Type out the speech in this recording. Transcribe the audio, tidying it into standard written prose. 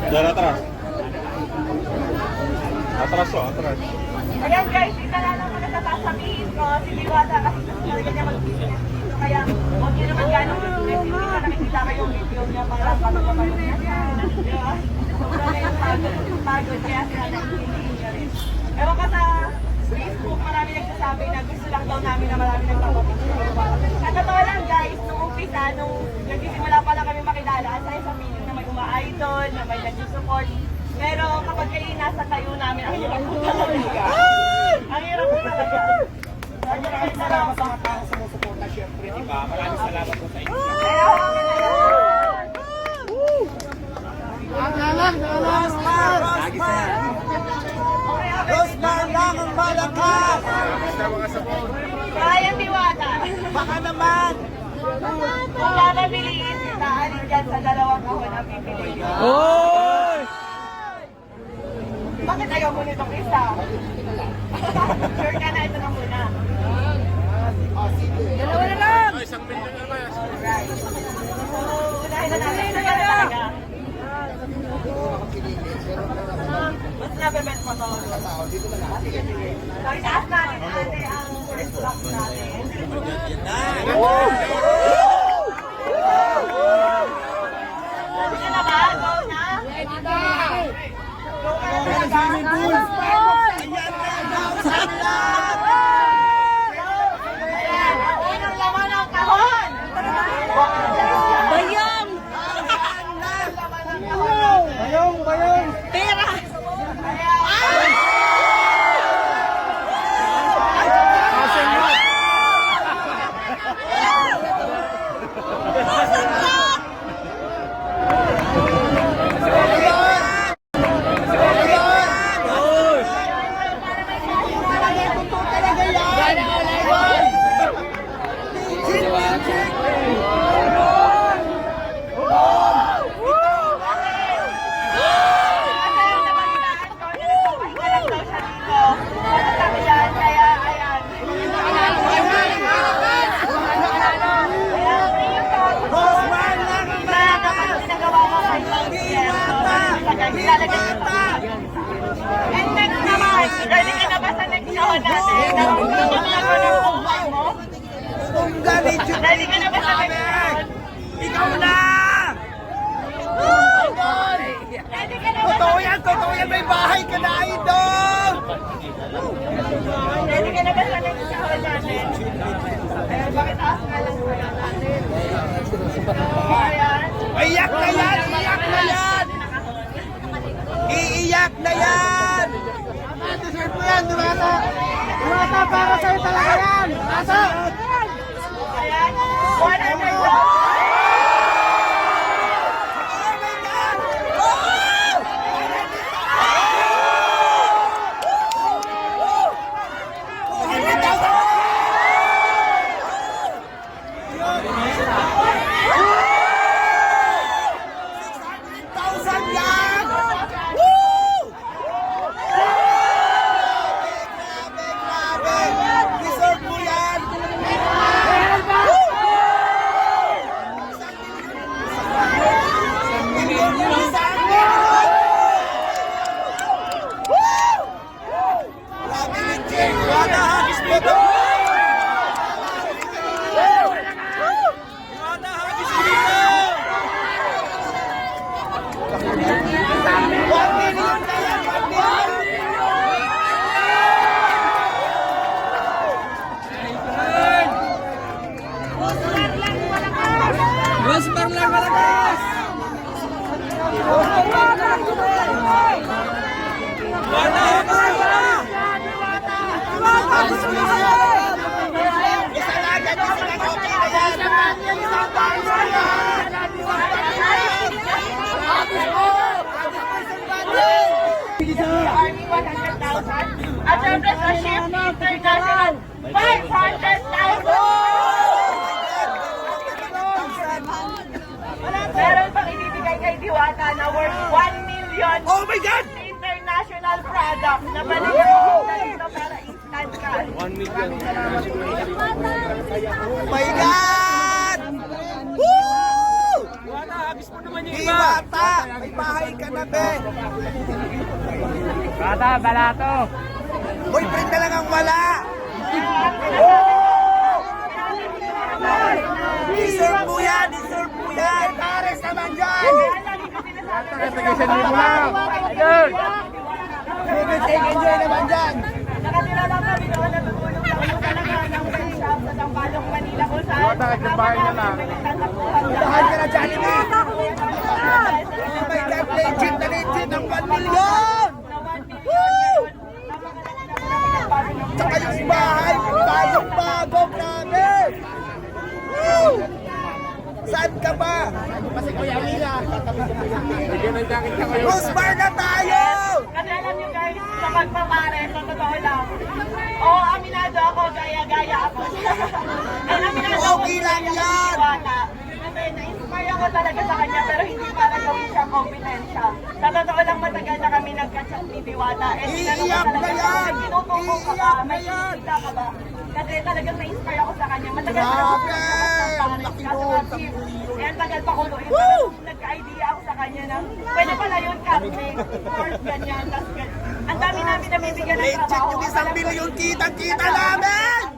Dari atrás. Atras to, atras. Ayan guys, isa na lang muna sa sasabihin ko, si Diwata kasi talaga niya mag-business dito. Kaya huwag niyo naman gano'ng business, hindi pa nakikita kayong video niya para kapag-kapag niya siya. Diba? Sobra na yung pagod, kaya sila naiintindihin niya rin. Ewan ka sa Facebook, marami nagsasabi na gusto lang daw namin na marami nagpapapicture. Sa totoo lang guys, nung umpisa, nung nagsisimula pa lang kami makilala, aside sa meaning na may uma-idol, na may nag-support. Pero kapag kayo nasa tayo namin, ang hirap po talaga. Ang hirap po talaga. Ang hirap po talaga. Sa mga tao sumusuporta, syempre, di ba? Maraming salamat po sa inyo. Kaya okay na yan. Rosmar lang ang malakas! Brian Diwata. Baka naman! Kung papabiliin, naalin dyan sa dalawang kahon ang pipiliin. Oy! Bakit ayaw mo nitong isa? Sure ka na, ito na muna. Dalawa na lang! Isang milyon na ba? Alright. So, unahin na natin. Sure ka na talaga. Mas nabebet mo to. So, itaas natin ate ang first box natin. Ready ka na ba? Go na? Ready na! Go ka na talaga? Ayan, ang unang laman ng kahon! Bayong! Bayong! Pera! And next naman, ready ka na ba sa next show natin? Nakukuha ako ng kumpay mo? Ready ka na ba sa next show? Ikaw na! Ready ka na ba sa Totoo yan! May bahay ka na, idol! Ready ka na ba sa next show natin? Ayan, bakit taas nga lang muna natin? Ayan. Iyak na yan! Iyak na yan! Iiyak na yan! Deserve mo yan, Durata! Durata, para sa'yo talaga yan! Asa? Ayan. 100 Deserve mo yan! Rosmar lang malakas! Army 100,000 at syempre sa Shift International 500,000! Meron pang ibibigay kay Diwata na worth 1 million Oh my God! international product na baligyan dito para instant cash. 1 million. Oh my God! Woo! Wala, agis mo naman yung iba. Diwata! bahay ka na, be. Bata, balato. Boyfriend na lang ang wala. Deserve mo yan, deserve mo yan. Pares naman dyan. Nagtigisan mo lang. Ayun. Enjoy naman dyan. Nakatira lang kami doon, natutulog lang ako talaga ng pet shop sa Tampalong, Manila kung saan. Yung bahay niya na. Bahay ka na, Jollibee. Oh my God, legit ang 1 million. Tsaka yung bahay, bagong-bago, grabe. Woo! Saan ka ba? Kasi Kuya Mila. Bigyan ng jacket niya ngayon. Rosmar na tayo! Kasi alam nyo guys, sa pagpapare, sa totoo lang, aminado ako, gaya-gaya ako. And aminado ako, Okay lang yan. Diwata. Kasi na-inspire ako talaga sa kanya, pero hindi para gawin siya kompetensya. Sa totoo lang, matagal na kami nagka-chat ni Diwata. And tinanong ko Iiyak na talaga, yan! tinutuko ka ba? Iiyak na May yan! kita ka ba? Kasi talagang na-inspire ako sa kanya. Matagal na Grabe! ako Ang laki kaso nun, nga, ang Chief, milyon. eh, ang tagal pa ko doon. Nagka-idea ako sa kanya na pwede pala yun, casting, course, ganyan, tas ganyan. Ang dami namin na bibigyan ng Legit trabaho. yung 1 million, kitang-kita namin!